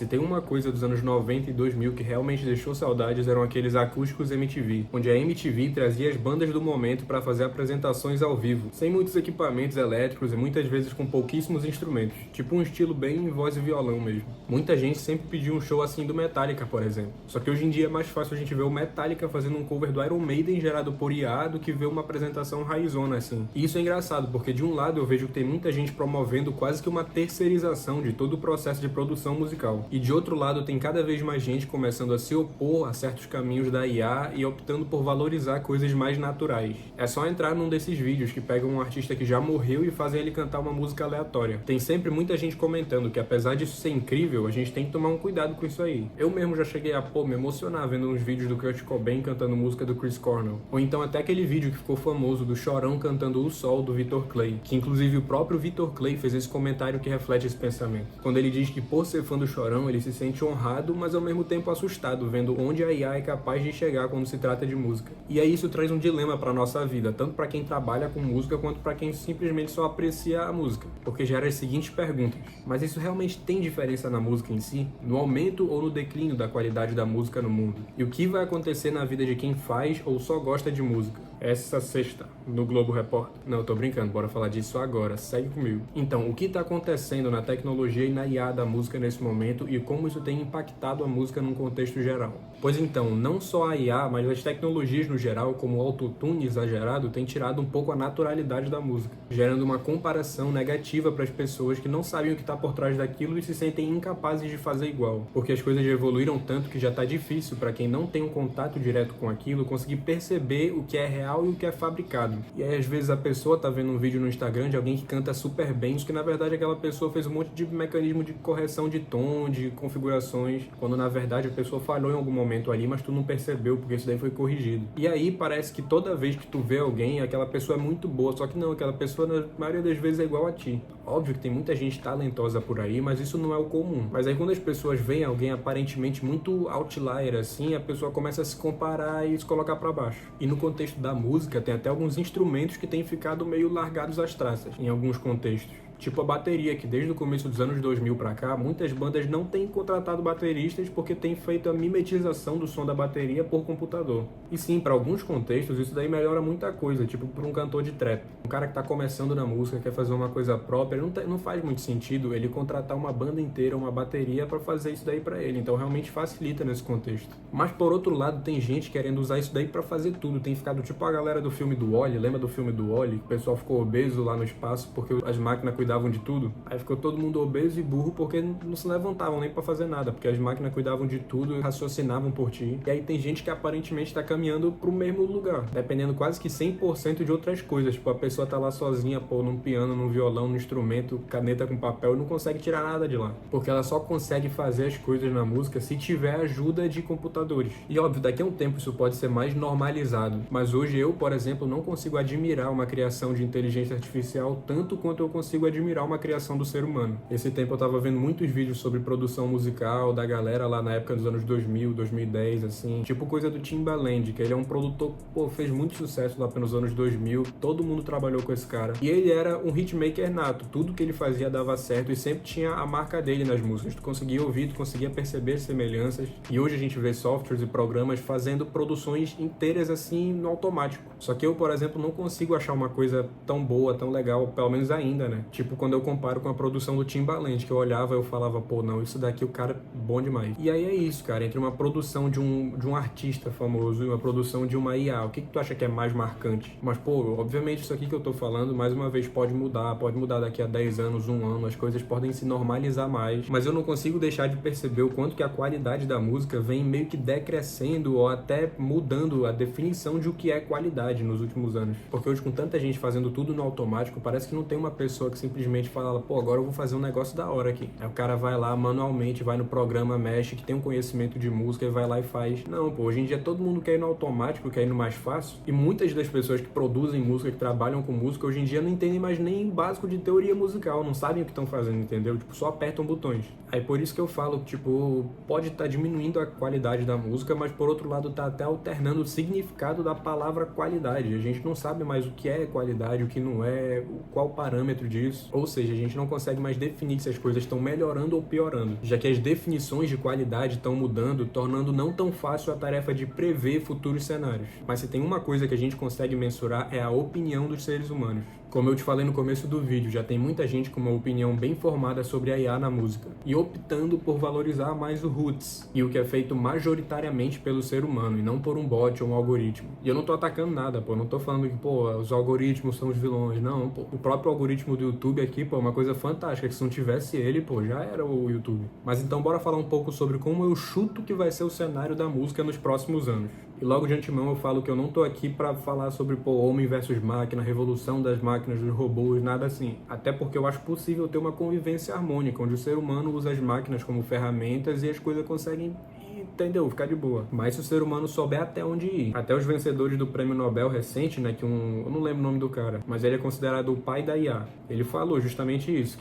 Se tem uma coisa dos anos 90 e 2000 que realmente deixou saudades, eram aqueles acústicos MTV, onde a MTV trazia as bandas do momento para fazer apresentações ao vivo, sem muitos equipamentos elétricos e muitas vezes com pouquíssimos instrumentos, tipo um estilo bem voz e violão mesmo. Muita gente sempre pediu um show assim do Metallica, por exemplo. Só que hoje em dia é mais fácil a gente ver o Metallica fazendo um cover do Iron Maiden gerado por IA do que ver uma apresentação raizona assim. E isso é engraçado, porque de um lado eu vejo que tem muita gente promovendo quase que uma terceirização de todo o processo de produção musical. E de outro lado tem cada vez mais gente começando a se opor a certos caminhos da IA e optando por valorizar coisas mais naturais. É só entrar num desses vídeos que pegam um artista que já morreu e fazem ele cantar uma música aleatória. Tem sempre muita gente comentando que apesar disso ser incrível, a gente tem que tomar um cuidado com isso aí. Eu mesmo já cheguei a me emocionar vendo uns vídeos do Kurt Cobain cantando música do Chris Cornell. Ou então até aquele vídeo que ficou famoso do Chorão cantando O Sol do Victor Clay, que inclusive o próprio Victor Clay fez esse comentário que reflete esse pensamento. Quando ele diz que por ser fã do Chorão, ele se sente honrado, mas ao mesmo tempo assustado, vendo onde a IA é capaz de chegar quando se trata de música. E aí isso traz um dilema para nossa vida, tanto para quem trabalha com música, quanto para quem simplesmente só aprecia a música. Porque gera as seguintes perguntas: mas isso realmente tem diferença na música em si? No aumento ou no declínio da qualidade da música no mundo? E o que vai acontecer na vida de quem faz ou só gosta de música? Essa sexta, no Globo Repórter. Não, eu tô brincando, bora falar disso agora, segue comigo. Então, o que tá acontecendo na tecnologia e na IA da música nesse momento e como isso tem impactado a música num contexto geral? Pois então, não só a IA, mas as tecnologias no geral, como o autotune exagerado, tem tirado um pouco a naturalidade da música, gerando uma comparação negativa para as pessoas que não sabem o que tá por trás daquilo e se sentem incapazes de fazer igual, porque as coisas já evoluíram tanto que já tá difícil para quem não tem um contato direto com aquilo conseguir perceber o que é real e o que é fabricado. E aí às vezes a pessoa tá vendo um vídeo no Instagram de alguém que canta super bem, que na verdade aquela pessoa fez um monte de mecanismo de correção de tom, de configurações, quando na verdade a pessoa falhou em algum momento ali, mas tu não percebeu porque isso daí foi corrigido. E aí parece que toda vez que tu vê alguém, aquela pessoa é muito boa, só que não, aquela pessoa na maioria das vezes é igual a ti. Óbvio que tem muita gente talentosa por aí, mas isso não é o comum. Mas aí quando as pessoas veem alguém aparentemente muito outlier assim, a pessoa começa a se comparar e se colocar pra baixo. E no contexto da música tem até alguns instrumentos que têm ficado meio largados às traças, em alguns contextos. Tipo a bateria, que desde o começo dos anos 2000 pra cá, muitas bandas não têm contratado bateristas porque têm feito a mimetização do som da bateria por computador. E sim, para alguns contextos, isso daí melhora muita coisa, tipo para um cantor de trap. Um cara que tá começando na música, quer fazer uma coisa própria, não faz muito sentido ele contratar uma banda inteira, uma bateria para fazer isso daí para ele, então realmente facilita nesse contexto. Mas por outro lado, tem gente querendo usar isso daí para fazer tudo, tem ficado tipo a galera do filme do Wall-E, lembra do filme do Wall-E? O pessoal ficou obeso lá no espaço porque as máquinas cuidavam de tudo, aí ficou todo mundo obeso e burro porque não se levantavam nem pra fazer nada, porque as máquinas cuidavam de tudo e raciocinavam por ti. E aí tem gente que aparentemente tá caminhando pro mesmo lugar, dependendo quase que 100% de outras coisas, tipo a pessoa tá lá sozinha, pô, num piano, num violão, num instrumento, caneta com papel e não consegue tirar nada de lá, porque ela só consegue fazer as coisas na música se tiver ajuda de computadores. E óbvio, daqui a um tempo isso pode ser mais normalizado, mas hoje eu, por exemplo, não consigo admirar uma criação de inteligência artificial tanto quanto eu consigo admirar uma criação do ser humano. Esse tempo eu tava vendo muitos vídeos sobre produção musical da galera lá na época dos anos 2000, 2010, assim, tipo coisa do Timbaland, que ele é um produtor, pô, fez muito sucesso lá pelos anos 2000, todo mundo trabalhou com esse cara. E ele era um hitmaker nato, tudo que ele fazia dava certo e sempre tinha a marca dele nas músicas. Tu conseguia ouvir, tu conseguia perceber semelhanças. E hoje a gente vê softwares e programas fazendo produções inteiras assim no automático. Só que eu, por exemplo, não consigo achar uma coisa tão boa, tão legal, pelo menos ainda, né? Tipo quando eu comparo com a produção do Timbaland, que eu olhava e eu falava, pô, não, isso daqui o cara é bom demais. E aí é isso, cara, entre uma produção de um artista famoso e uma produção de uma IA, o que tu acha que é mais marcante? Mas, pô, obviamente isso aqui que eu tô falando, mais uma vez, pode mudar daqui a 10 anos, um ano, as coisas podem se normalizar mais, mas eu não consigo deixar de perceber o quanto que a qualidade da música vem meio que decrescendo ou até mudando a definição de o que é qualidade nos últimos anos. Porque hoje, com tanta gente fazendo tudo no automático, parece que não tem uma pessoa que simplesmente fala, pô, agora eu vou fazer um negócio da hora aqui. Aí o cara vai lá manualmente, vai no programa, mexe, que tem um conhecimento de música e vai lá e faz. Não, pô, hoje em dia todo mundo quer ir no automático, quer ir no mais fácil. E muitas das pessoas que produzem música, que trabalham com música, hoje em dia não entendem mais nem o básico de teoria musical, não sabem o que estão fazendo, entendeu? Tipo, só apertam botões. Aí por isso que eu falo, tipo, pode estar diminuindo a qualidade da música, mas por outro lado tá até alternando o significado da palavra qualidade. A gente não sabe mais o que é qualidade, o que não é, qual o parâmetro disso. isso. Ou seja, a gente não consegue mais definir se as coisas estão melhorando ou piorando, já que as definições de qualidade estão mudando, tornando não tão fácil a tarefa de prever futuros cenários. Mas se tem uma coisa que a gente consegue mensurar é a opinião dos seres humanos. Como eu te falei no começo do vídeo, já tem muita gente com uma opinião bem formada sobre a IA na música, e optando por valorizar mais o roots, e o que é feito majoritariamente pelo ser humano, e não por um bot ou um algoritmo. E eu não tô atacando nada, pô, não tô falando que, pô, os algoritmos são os vilões, não, pô. O próprio algoritmo do YouTube aqui, pô, é uma coisa fantástica, que se não tivesse ele, pô, já era o YouTube. Mas então bora falar um pouco sobre como eu chuto que vai ser o cenário da música nos próximos anos. E logo de antemão eu falo que eu não tô aqui pra falar sobre, pô, homem versus máquina, revolução das máquinas, dos robôs, nada assim. Até porque eu acho possível ter uma convivência harmônica, onde o ser humano usa as máquinas como ferramentas e as coisas conseguem, entendeu? Ficar de boa. Mas se o ser humano souber até onde ir. Até os vencedores do prêmio Nobel recente, né, eu não lembro o nome do cara, mas ele é considerado o pai da IA. Ele falou justamente isso,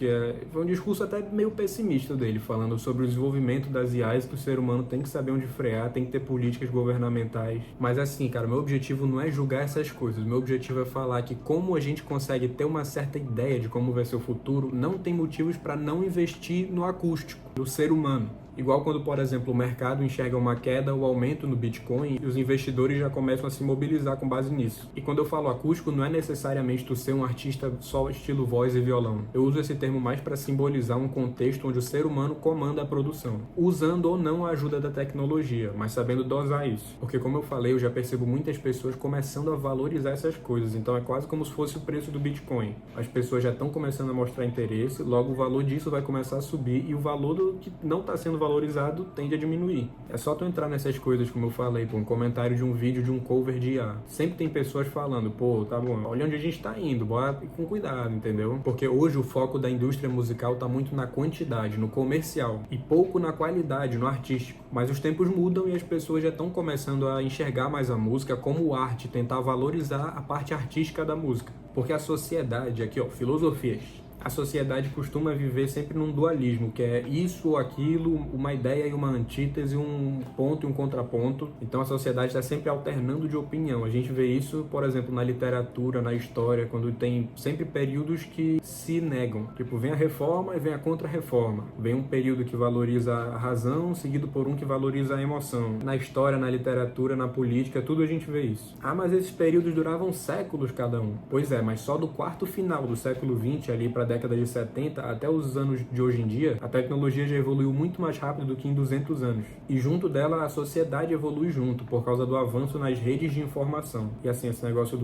foi um discurso até meio pessimista dele, falando sobre o desenvolvimento das IAs, que o ser humano tem que saber onde frear, tem que ter políticas governamentais. Mas assim, cara, meu objetivo não é julgar essas coisas, meu objetivo é falar que como a gente consegue ter uma certa ideia de como vai ser o futuro, não tem motivos para não investir no acústico, do ser humano. Igual quando, por exemplo, o mercado enxerga uma queda ou aumento no Bitcoin e os investidores já começam a se mobilizar com base nisso. E quando eu falo acústico, não é necessariamente tu ser um artista só estilo voz e violão. Eu uso esse termo mais para simbolizar um contexto onde o ser humano comanda a produção, usando ou não a ajuda da tecnologia, mas sabendo dosar isso. Porque como eu falei, eu já percebo muitas pessoas começando a valorizar essas coisas, então é quase como se fosse o preço do Bitcoin. As pessoas já estão começando a mostrar interesse, logo o valor disso vai começar a subir e o valor do que não está sendo valorizado tende a diminuir. É só tu entrar nessas coisas, como eu falei, pô, um comentário de um vídeo de um cover de IA. Sempre tem pessoas falando, pô, tá bom, olha onde a gente tá indo, bora com cuidado, entendeu? Porque hoje o foco da indústria musical tá muito na quantidade, no comercial, e pouco na qualidade, no artístico. Mas os tempos mudam e as pessoas já estão começando a enxergar mais a música como arte, tentar valorizar a parte artística da música. Porque a sociedade, aqui ó, filosofias, a sociedade costuma viver sempre num dualismo, que é isso ou aquilo, uma ideia e uma antítese, um ponto e um contraponto. Então a sociedade está sempre alternando de opinião. A gente vê isso, por exemplo, na literatura, na história, quando tem sempre períodos que se negam. Tipo, vem a reforma e vem a contra-reforma. Vem um período que valoriza a razão, seguido por um que valoriza a emoção. Na história, na literatura, na política, tudo a gente vê isso. Ah, mas esses períodos duravam séculos cada um. Pois é, mas só do quarto final do século XX, ali para década de 70 até os anos de hoje em dia, a tecnologia já evoluiu muito mais rápido do que em 200 anos. E junto dela, a sociedade evolui junto, por causa do avanço nas redes de informação. E assim, esse negócio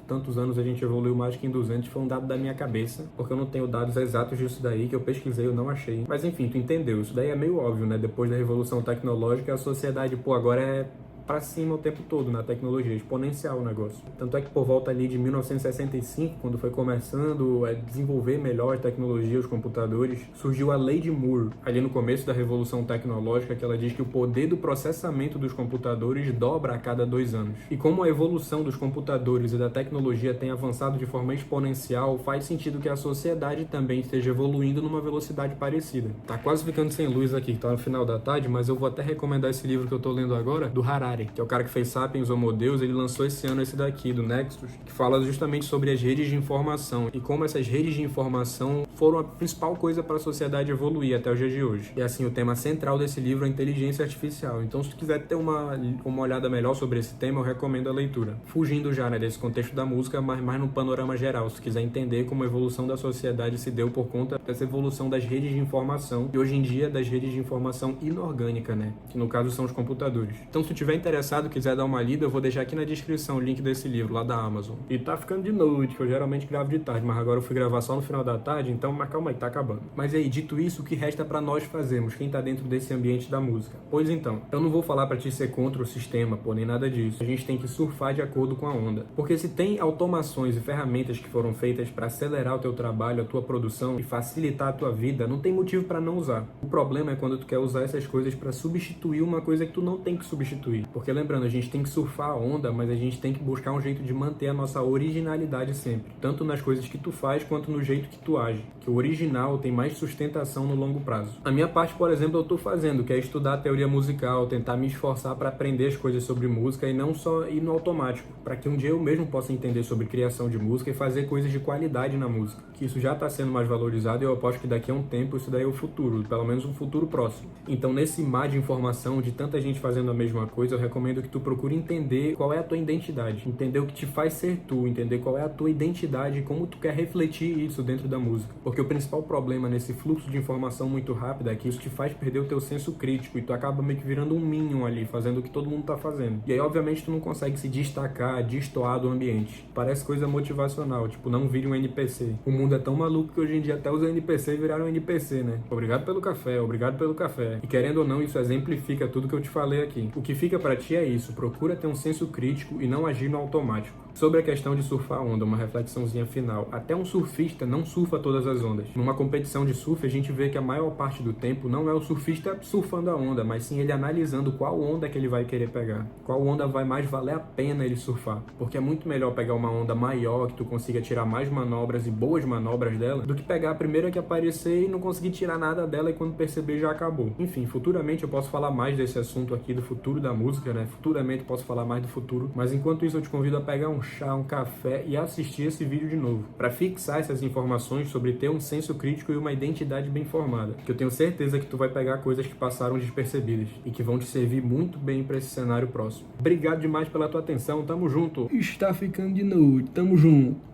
tantos anos a gente evoluiu mais que em 200 foi um dado da minha cabeça, porque eu não tenho dados exatos disso daí, que eu pesquisei, eu não achei. Mas enfim, tu entendeu, isso daí é meio óbvio, né? Depois da revolução tecnológica, a sociedade, pô, agora é para cima o tempo todo na tecnologia, exponencial o negócio. Tanto é que por volta ali de 1965, quando foi começando a desenvolver melhor a tecnologia, os computadores, surgiu a Lei de Moore, ali no começo da revolução tecnológica, que ela diz que o poder do processamento dos computadores dobra a cada 2 anos. E como a evolução dos computadores e da tecnologia tem avançado de forma exponencial, faz sentido que a sociedade também esteja evoluindo numa velocidade parecida. Tá quase ficando sem luz aqui, tá no final da tarde, mas eu vou até recomendar esse livro que eu tô lendo agora, do Harari, que é o cara que fez Sapiens Homo Deus. Ele lançou esse ano esse daqui, do Nexus, que fala justamente sobre as redes de informação e como essas redes de informação foram a principal coisa para a sociedade evoluir até os dias de hoje. E assim, o tema central desse livro é a inteligência artificial. Então, se tu quiser ter uma olhada melhor sobre esse tema, eu recomendo a leitura. Fugindo já, né, desse contexto da música, mas mais no panorama geral, se tu quiser entender como a evolução da sociedade se deu por conta dessa evolução das redes de informação e hoje em dia das redes de informação inorgânica, né, que no caso são os computadores. Então, se tu tiver interessado, quiser dar uma lida, eu vou deixar aqui na descrição o link desse livro, lá da Amazon. E tá ficando de noite, que eu geralmente gravo de tarde, mas agora eu fui gravar só no final da tarde, então, mas calma aí, tá acabando. Mas aí, dito isso, o que resta pra nós fazermos, quem tá dentro desse ambiente da música? Pois então, eu não vou falar pra ti ser contra o sistema, pô, nem nada disso. A gente tem que surfar de acordo com a onda. Porque se tem automações e ferramentas que foram feitas pra acelerar o teu trabalho, a tua produção e facilitar a tua vida, não tem motivo pra não usar. O problema é quando tu quer usar essas coisas pra substituir uma coisa que tu não tem que substituir. Porque lembrando, a gente tem que surfar a onda, mas a gente tem que buscar um jeito de manter a nossa originalidade sempre. Tanto nas coisas que tu faz, quanto no jeito que tu age. Que o original tem mais sustentação no longo prazo. A minha parte, por exemplo, eu tô fazendo, que é estudar a teoria musical, tentar me esforçar para aprender as coisas sobre música e não só ir no automático, para que um dia eu mesmo possa entender sobre criação de música e fazer coisas de qualidade na música. Que isso já está sendo mais valorizado e eu aposto que daqui a um tempo isso daí é o futuro, pelo menos um futuro próximo. Então nesse mar de informação, de tanta gente fazendo a mesma coisa, eu recomendo que tu procure entender qual é a tua identidade, entender o que te faz ser tu, entender qual é a tua identidade e como tu quer refletir isso dentro da música. Porque o principal problema nesse fluxo de informação muito rápido é que isso te faz perder o teu senso crítico e tu acaba meio que virando um minion ali, fazendo o que todo mundo tá fazendo. E aí, obviamente, tu não consegue se destacar, destoar do ambiente. Parece coisa motivacional, tipo, não vire um NPC. O mundo é tão maluco que hoje em dia até os NPC viraram NPC, né? Obrigado pelo café, obrigado pelo café. E querendo ou não, isso exemplifica tudo que eu te falei aqui. O que fica pra ti é isso, procura ter um senso crítico e não agir no automático. Sobre a questão de surfar a onda, uma reflexãozinha final. Até um surfista não surfa todas as ondas. Numa competição de surf, a gente vê que a maior parte do tempo não é o surfista surfando a onda, mas sim ele analisando qual onda que ele vai querer pegar. Qual onda vai mais valer a pena ele surfar. Porque é muito melhor pegar uma onda maior, que tu consiga tirar mais manobras e boas manobras dela, do que pegar a primeira que aparecer e não conseguir tirar nada dela e quando perceber já acabou. Enfim, futuramente eu posso falar mais desse assunto aqui do futuro da música, né? Futuramente eu posso falar mais do futuro, mas enquanto isso eu te convido a pegar um chá, um café e assistir esse vídeo de novo, para fixar essas informações sobre ter um senso crítico e uma identidade bem formada, que eu tenho certeza que tu vai pegar coisas que passaram despercebidas e que vão te servir muito bem para esse cenário próximo. Obrigado demais pela tua atenção, tamo junto! Está ficando de noite, tamo junto!